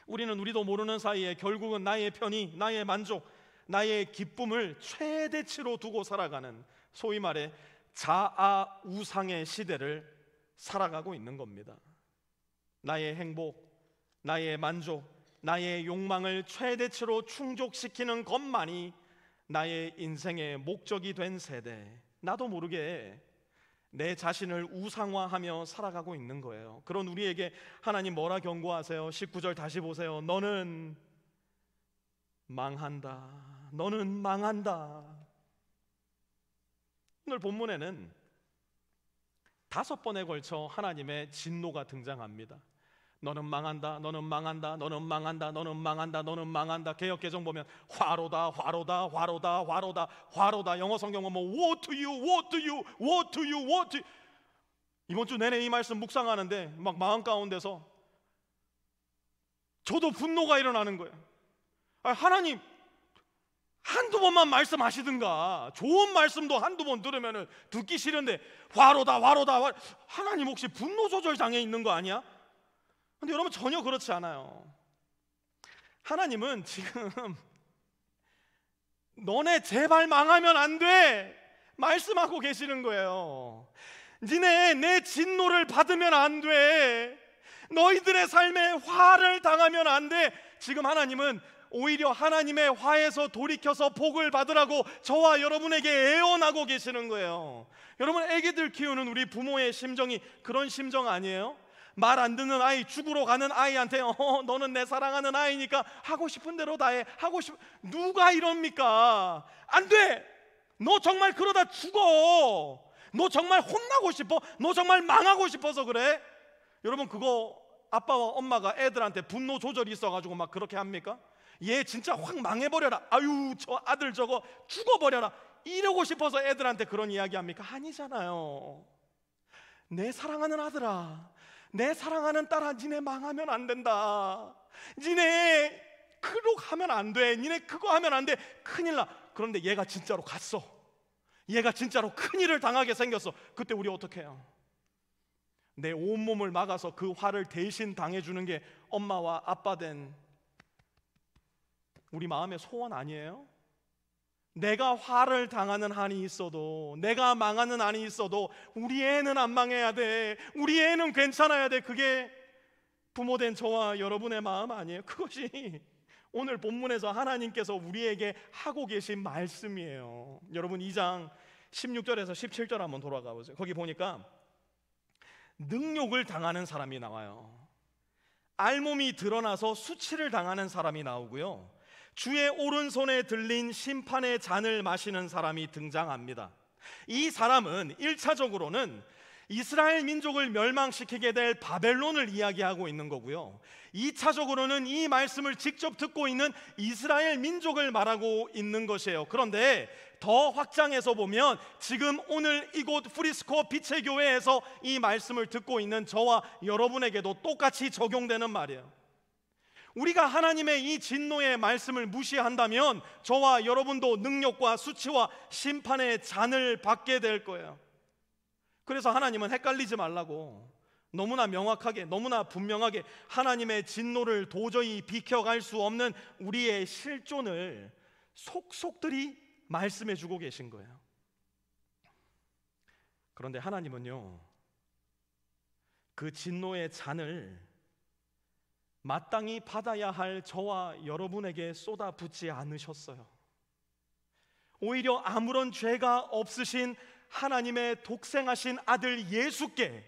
우리도 모르는 사이에 결국은 나의 편의, 나의 만족, 나의 기쁨을 최대치로 두고 살아가는 소위 말해 자아 우상의 시대를 살아가고 있는 겁니다. 나의 행복, 나의 만족, 나의 욕망을 최대치로 충족시키는 것만이 나의 인생의 목적이 된 세대, 나도 모르게 내 자신을 우상화하며 살아가고 있는 거예요. 그런 우리에게 하나님 뭐라 경고하세요? 19절 다시 보세요. 너는 망한다. 너는 망한다. 오늘 본문에는 5번에 걸쳐 하나님의 진노가 등장합니다. 너는 망한다, 너는 망한다, 너는 망한다, 너는 망한다, 너는 망한다. 개역개정 보면 화로다, 화로다, 화로다, 화로다, 화로다. 영어 성경은 뭐 What to you, what to you, what to you, what to you. 이번 주 내내 이 말씀 묵상하는데 막 마음 가운데서 저도 분노가 일어나는 거예요. 하나님 한두 번만 말씀하시든가. 좋은 말씀도 한두 번 들으면 듣기 싫은데 화로다, 화로다. 하나님 혹시 분노 조절 장애 있는 거 아니야? 근데 여러분 전혀 그렇지 않아요. 하나님은 지금 너네 제발 망하면 안 돼 말씀하고 계시는 거예요. 니네 내 진노를 받으면 안 돼. 너희들의 삶에 화를 당하면 안 돼. 지금 하나님은 오히려 하나님의 화에서 돌이켜서 복을 받으라고 저와 여러분에게 애원하고 계시는 거예요. 여러분, 애기들 키우는 우리 부모의 심정이 그런 심정 아니에요? 말 안 듣는 아이, 죽으러 가는 아이한테 너는 내 사랑하는 아이니까 하고 싶은 대로 다 해. 누가 이럽니까? 안 돼. 너 정말 그러다 죽어. 너 정말 혼나고 싶어? 너 정말 망하고 싶어서 그래? 여러분, 그거 아빠와 엄마가 애들한테 분노 조절이 있어가지고 막 그렇게 합니까? 얘 진짜 확 망해버려라. 아유, 저 아들 저거 죽어버려라. 이러고 싶어서 애들한테 그런 이야기 합니까? 아니잖아요. 내 사랑하는 아들아, 내 사랑하는 딸아, 니네 망하면 안 된다. 니네 그러고 하면 안 돼. 니네 그거 하면 안 돼. 큰일 나. 그런데 얘가 진짜로 갔어. 얘가 진짜로 큰일을 당하게 생겼어. 그때 우리 어떻게 해요? 내 온몸을 막아서 그 화를 대신 당해주는 게 엄마와 아빠 된 우리 마음의 소원 아니에요? 내가 화를 당하는 한이 있어도, 내가 망하는 한이 있어도 우리 애는 안 망해야 돼. 우리 애는 괜찮아야 돼. 그게 부모된 저와 여러분의 마음 아니에요? 그것이 오늘 본문에서 하나님께서 우리에게 하고 계신 말씀이에요. 여러분, 2장 16절에서 17절 한번 돌아가 보세요. 거기 보니까 능욕을 당하는 사람이 나와요. 알몸이 드러나서 수치를 당하는 사람이 나오고요, 주의 오른손에 들린 심판의 잔을 마시는 사람이 등장합니다. 이 사람은 1차적으로는 이스라엘 민족을 멸망시키게 될 바벨론을 이야기하고 있는 거고요. 2차적으로는 이 말씀을 직접 듣고 있는 이스라엘 민족을 말하고 있는 것이에요. 그런데 더 확장해서 보면 지금 오늘 이곳 프리스코 빛의 교회에서 이 말씀을 듣고 있는 저와 여러분에게도 똑같이 적용되는 말이에요. 우리가 하나님의 이 진노의 말씀을 무시한다면 저와 여러분도 능력과 수치와 심판의 잔을 받게 될 거예요. 그래서 하나님은 헷갈리지 말라고 너무나 명확하게, 너무나 분명하게 하나님의 진노를 도저히 비켜갈 수 없는 우리의 실존을 속속들이 말씀해 주고 계신 거예요. 그런데 하나님은요, 그 진노의 잔을 마땅히 받아야 할 저와 여러분에게 쏟아붓지 않으셨어요. 오히려 아무런 죄가 없으신 하나님의 독생하신 아들 예수께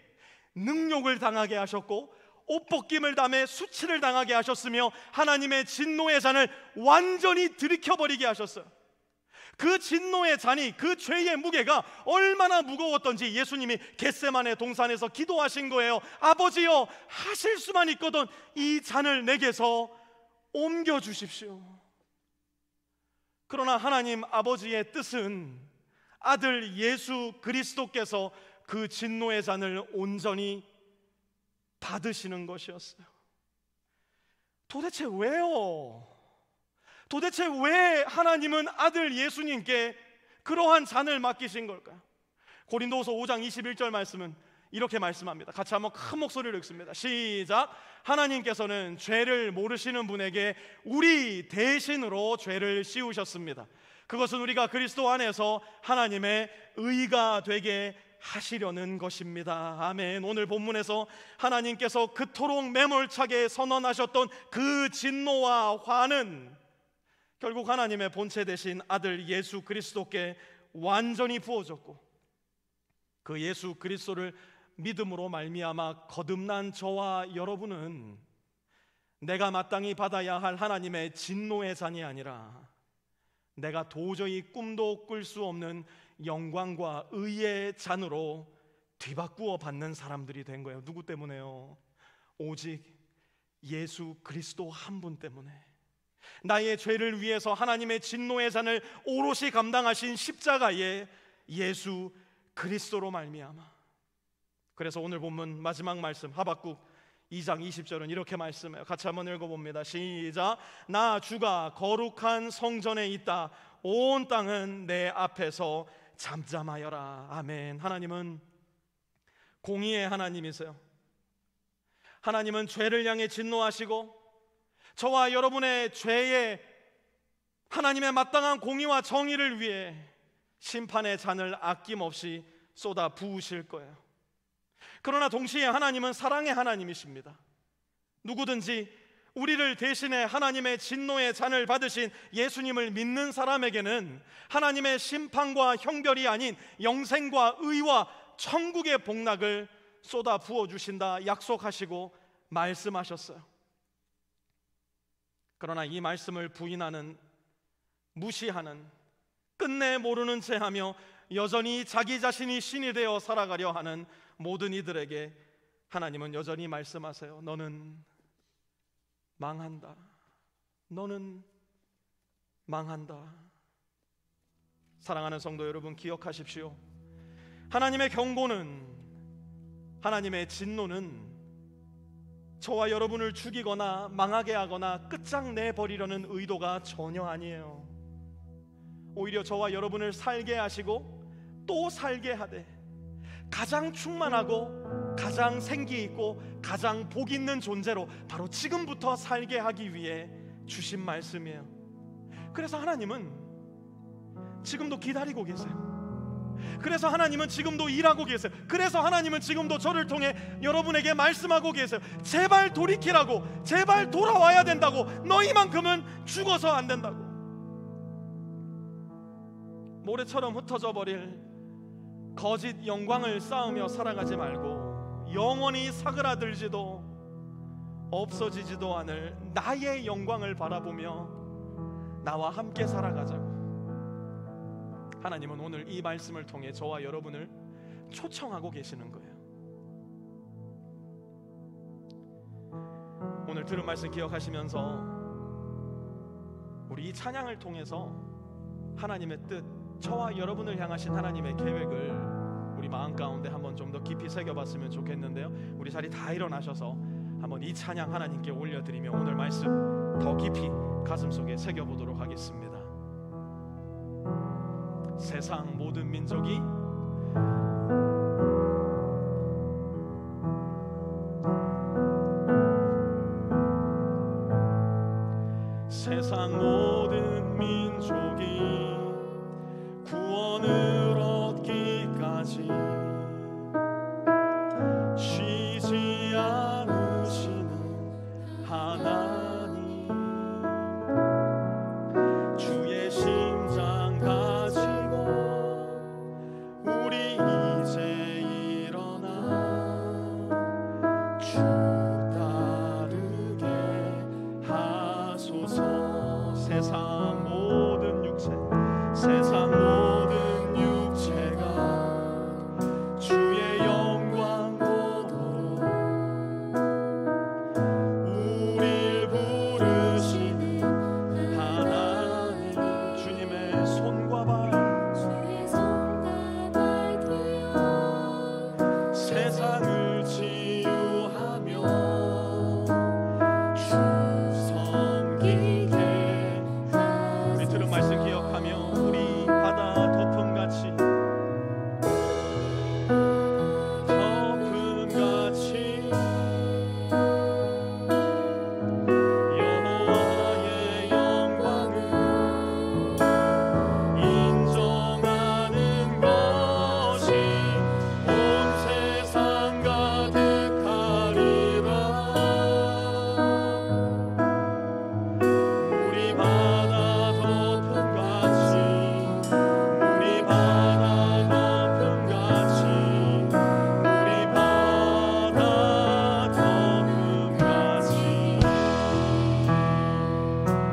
능욕을 당하게 하셨고 옷벗김을 당해 수치를 당하게 하셨으며 하나님의 진노의 잔을 완전히 들이켜버리게 하셨어요. 그 진노의 잔이, 그 죄의 무게가 얼마나 무거웠던지 예수님이 겟세마네 동산에서 기도하신 거예요. 아버지여, 하실 수만 있거든 이 잔을 내게서 옮겨주십시오. 그러나 하나님 아버지의 뜻은 아들 예수 그리스도께서 그 진노의 잔을 온전히 받으시는 것이었어요. 도대체 왜요? 도대체 왜 하나님은 아들 예수님께 그러한 잔을 맡기신 걸까요? 고린도후서 5장 21절 말씀은 이렇게 말씀합니다. 같이 한번 큰 목소리로 읽습니다. 시작. 하나님께서는 죄를 모르시는 분에게 우리 대신으로 죄를 씌우셨습니다. 그것은 우리가 그리스도 안에서 하나님의 의가 되게 하시려는 것입니다. 아멘. 오늘 본문에서 하나님께서 그토록 매몰차게 선언하셨던 그 진노와 화는 결국 하나님의 본체 되신 아들 예수 그리스도께 완전히 부어졌고, 그 예수 그리스도를 믿음으로 말미암아 거듭난 저와 여러분은 내가 마땅히 받아야 할 하나님의 진노의 잔이 아니라 내가 도저히 꿈도 꿀 수 없는 영광과 의의 잔으로 뒤바꾸어 받는 사람들이 된 거예요. 누구 때문에요? 오직 예수 그리스도 한 분 때문에. 나의 죄를 위해서 하나님의 진노의 잔을 오롯이 감당하신 십자가의 예수 그리스도로 말미암아. 그래서 오늘 본문 마지막 말씀 하박국 2장 20절은 이렇게 말씀해요. 같이 한번 읽어봅니다. 시작. 나 주가 거룩한 성전에 있다. 온 땅은 내 앞에서 잠잠하여라. 아멘. 하나님은 공의의 하나님이세요. 하나님은 죄를 향해 진노하시고 저와 여러분의 죄에 하나님의 마땅한 공의와 정의를 위해 심판의 잔을 아낌없이 쏟아 부으실 거예요. 그러나 동시에 하나님은 사랑의 하나님이십니다. 누구든지 우리를 대신해 하나님의 진노의 잔을 받으신 예수님을 믿는 사람에게는 하나님의 심판과 형벌이 아닌 영생과 의와 천국의 복락을 쏟아 부어주신다 약속하시고 말씀하셨어요. 그러나 이 말씀을 부인하는, 무시하는, 끝내 모르는 채하며 여전히 자기 자신이 신이 되어 살아가려 하는 모든 이들에게 하나님은 여전히 말씀하세요. 너는 망한다. 너는 망한다. 사랑하는 성도 여러분, 기억하십시오. 하나님의 경고는, 하나님의 진노는 저와 여러분을 죽이거나 망하게 하거나 끝장내버리려는 의도가 전혀 아니에요. 오히려 저와 여러분을 살게 하시고 또 살게 하되 가장 충만하고 가장 생기 있고 가장 복 있는 존재로 바로 지금부터 살게 하기 위해 주신 말씀이에요. 그래서 하나님은 지금도 기다리고 계세요. 그래서 하나님은 지금도 일하고 계세요. 그래서 하나님은 지금도 저를 통해 여러분에게 말씀하고 계세요. 제발 돌이키라고, 제발 돌아와야 된다고, 너희만큼은 죽어서 안 된다고. 모래처럼 흩어져 버릴 거짓 영광을 쌓으며 살아가지 말고 영원히 사그라들지도 없어지지도 않을 나의 영광을 바라보며 나와 함께 살아가자고. 하나님은 오늘 이 말씀을 통해 저와 여러분을 초청하고 계시는 거예요. 오늘 들은 말씀 기억하시면서 우리 이 찬양을 통해서 하나님의 뜻, 저와 여러분을 향하신 하나님의 계획을 우리 마음 가운데 한번 좀 더 깊이 새겨봤으면 좋겠는데요. 우리 자리 다 일어나셔서 한번 이 찬양 하나님께 올려드리며 오늘 말씀 더 깊이 가슴속에 새겨보도록 하겠습니다. 세상 모든 민족이 세상 모든 민족이 구원을 얻기까지 쉬지 않으시는 하나님, 주의 심장 가지고 우리 이제 일어나 주 따르게 하소서. 세상 모든 육체, 세상 모든 육체가 주의 영광 보도록 우릴 부르시는 하나님, 주님의 손과 발, 세상을 치유하며 주 섬기게. 우리 들은 말씀 기억하며 우리 바다 덮음같이 여호와의 영광을 인정하는 것이 온 세상 가득하리라. 우리 바다 덮음같이, 우리 바다 덮음같이, 우리 바다 덮음같이.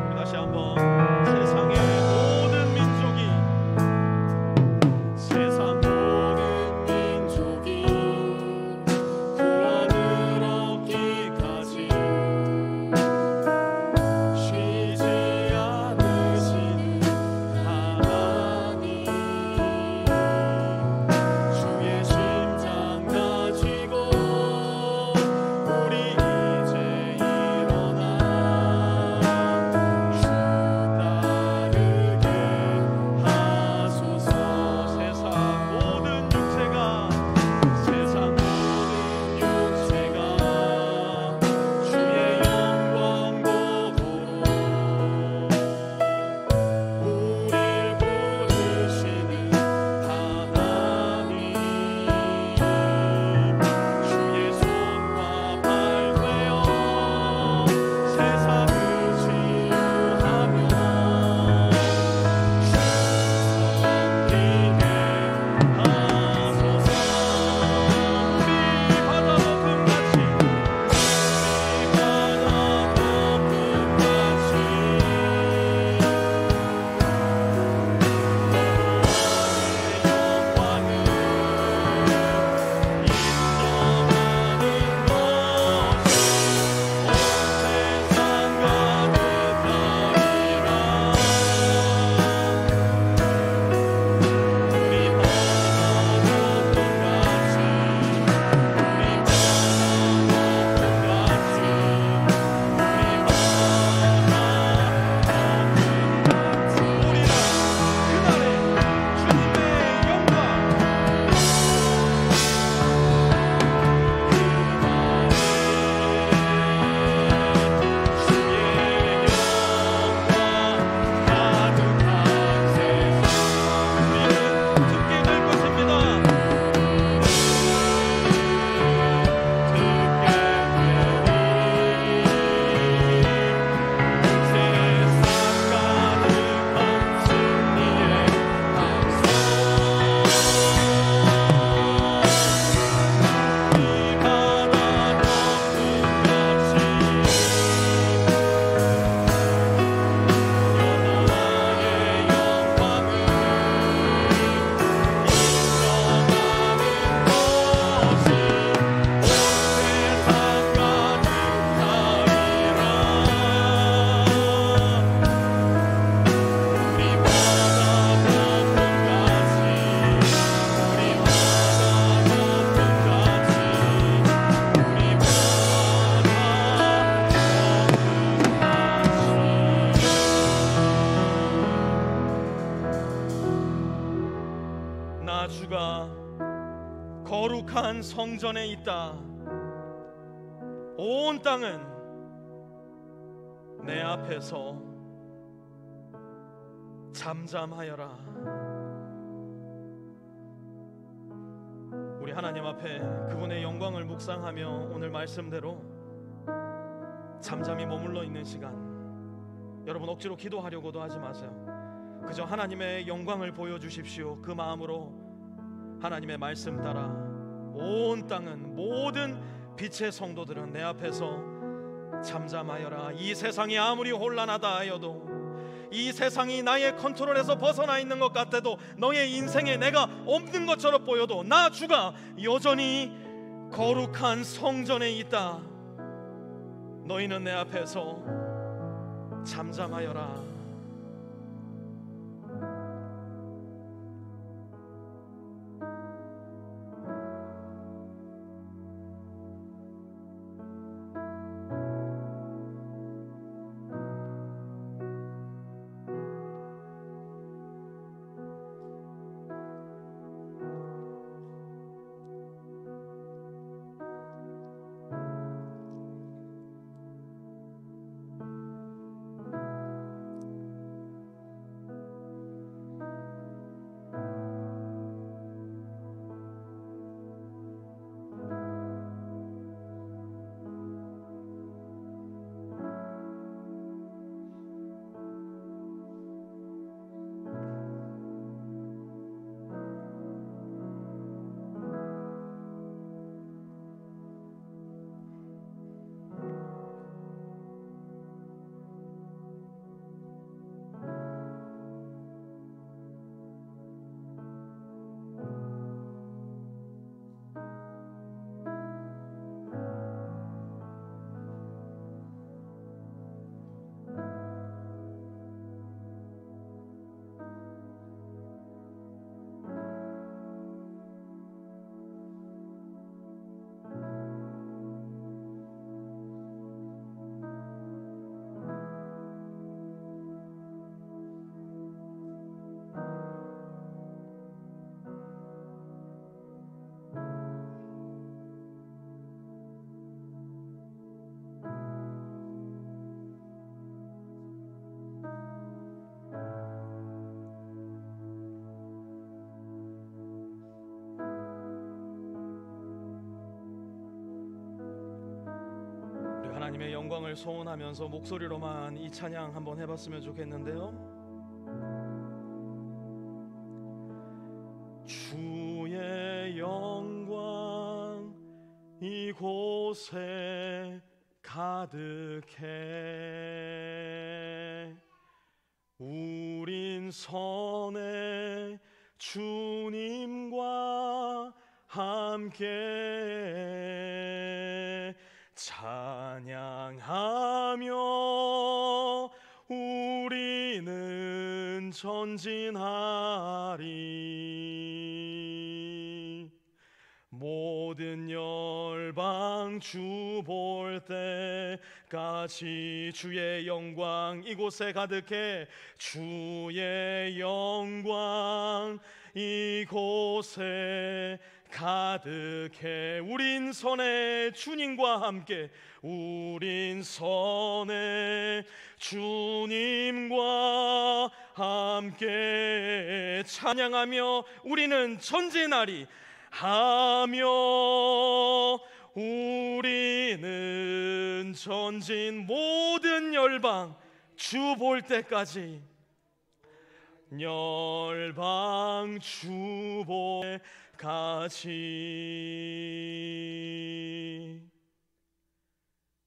우리 다시 한번 세상의 모든 민족이, 세상 모든 민족이 구원을 얻기까지 쉬지 않으시는 하나님, 주의 심장 가지고 우리 이제 일어나 주 주가 거룩한 성전에 있다. 온 땅은 내 앞에서 잠잠하여라. 우리 하나님 앞에 그분의 영광을 묵상하며 오늘 말씀대로 잠잠히 머물러 있는 시간, 여러분 억지로 기도하려고도 하지 마세요. 그저 하나님의 영광을 보여주십시오. 그 마음으로 하나님의 말씀 따라 온 땅은, 모든 빛의 성도들은 내 앞에서 잠잠하여라. 이 세상이 아무리 혼란하다 하여도, 이 세상이 나의 컨트롤에서 벗어나 있는 것 같아도, 너의 인생에 내가 없는 것처럼 보여도 나 주가 여전히 거룩한 성전에 있다. 너희는 내 앞에서 잠잠하여라. 하나님의 영광을 소원하면서 목소리로만 이 찬양 한번 해봤으면 좋겠는데요. 주의 영광 이곳에 가득해. 우린 선해 주님과 함께 찬양하며 우리는 전진하리. 모든 열방 주 볼 때까지 주의 영광 이곳에 가득해. 주의 영광 이곳에 가득해. 우린 선해 주님과 함께. 우린 선해 주님과 함께 찬양하며 우리는 전진하리 하며. 우리는 전진 모든 열방 주 볼 때까지. 열방 주 볼 때까지.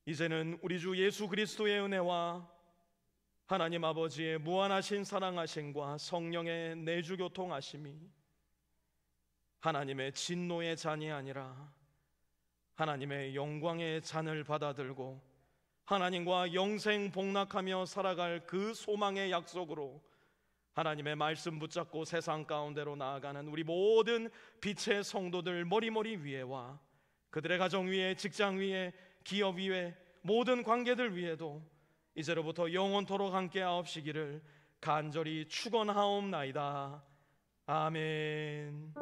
이제는 우리 주 예수 그리스도의 은혜와 하나님 아버지의 무한하신 사랑하심과 성령의 내주 교통하심이, 하나님의 진노의 잔이 아니라 하나님의 영광의 잔을 받아들고 하나님과 영생 복락하며 살아갈 그 소망의 약속으로 하나님의 말씀 붙잡고 세상 가운데로 나아가는 우리 모든 빛의 성도들 머리머리 위에와 그들의 가정 위에, 직장 위에, 기업 위에, 모든 관계들 위에도 이제로부터 영원토록 함께 하옵시기를 간절히 축원하옵나이다. 아멘.